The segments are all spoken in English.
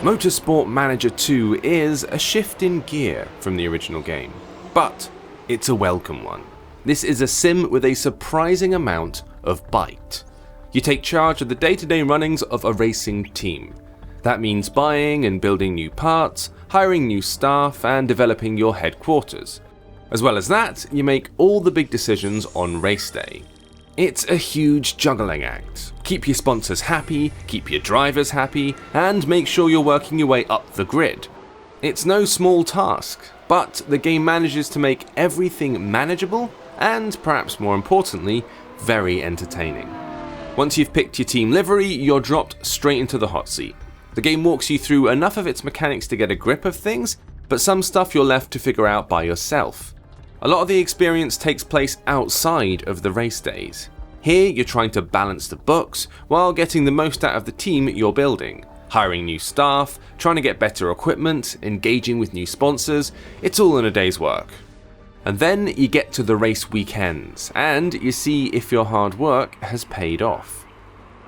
Motorsport Manager 2 is a shift in gear from the original game, but it's a welcome one. This is a sim with a surprising amount of bite. You take charge of the day-to-day runnings of a racing team. That means buying and building new parts, hiring new staff, and developing your headquarters. As well as that, you make all the big decisions on race day. It's a huge juggling act. Keep your sponsors happy, keep your drivers happy, and make sure you're working your way up the grid. It's no small task, but the game manages to make everything manageable and, perhaps more importantly, very entertaining. Once you've picked your team livery, you're dropped straight into the hot seat. The game walks you through enough of its mechanics to get a grip of things, but some stuff you're left to figure out by yourself. A lot of the experience takes place outside of the race days. Here, you're trying to balance the books while getting the most out of the team you're building, hiring new staff, trying to get better equipment, engaging with new sponsors. It's all in a day's work. And then you get to the race weekends, and you see if your hard work has paid off.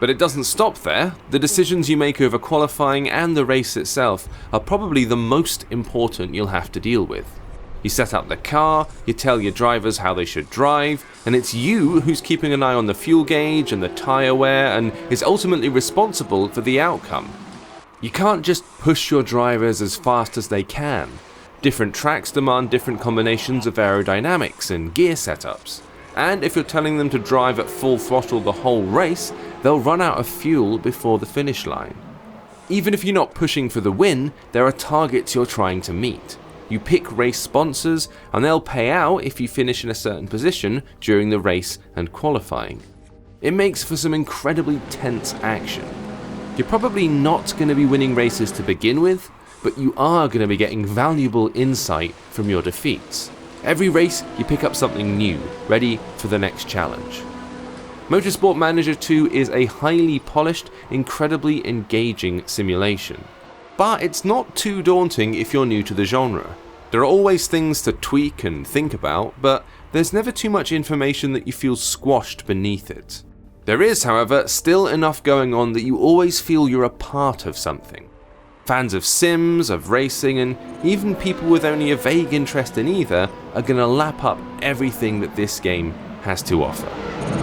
But it doesn't stop there. The decisions you make over qualifying and the race itself are probably the most important you'll have to deal with. You set up the car, you tell your drivers how they should drive, and it's you who's keeping an eye on the fuel gauge and the tyre wear and is ultimately responsible for the outcome. You can't just push your drivers as fast as they can. Different tracks demand different combinations of aerodynamics and gear setups. And if you're telling them to drive at full throttle the whole race, they'll run out of fuel before the finish line. Even if you're not pushing for the win, there are targets you're trying to meet. You pick race sponsors, and they'll pay out if you finish in a certain position during the race and qualifying. It makes for some incredibly tense action. You're probably not going to be winning races to begin with, but you are going to be getting valuable insight from your defeats. Every race, you pick up something new, ready for the next challenge. Motorsport Manager 2 is a highly polished, incredibly engaging simulation. But it's not too daunting if you're new to the genre. There are always things to tweak and think about, but there's never too much information that you feel squashed beneath it. There is, however, still enough going on that you always feel you're a part of something. Fans of sims, of racing, and even people with only a vague interest in either are going to lap up everything that this game has to offer.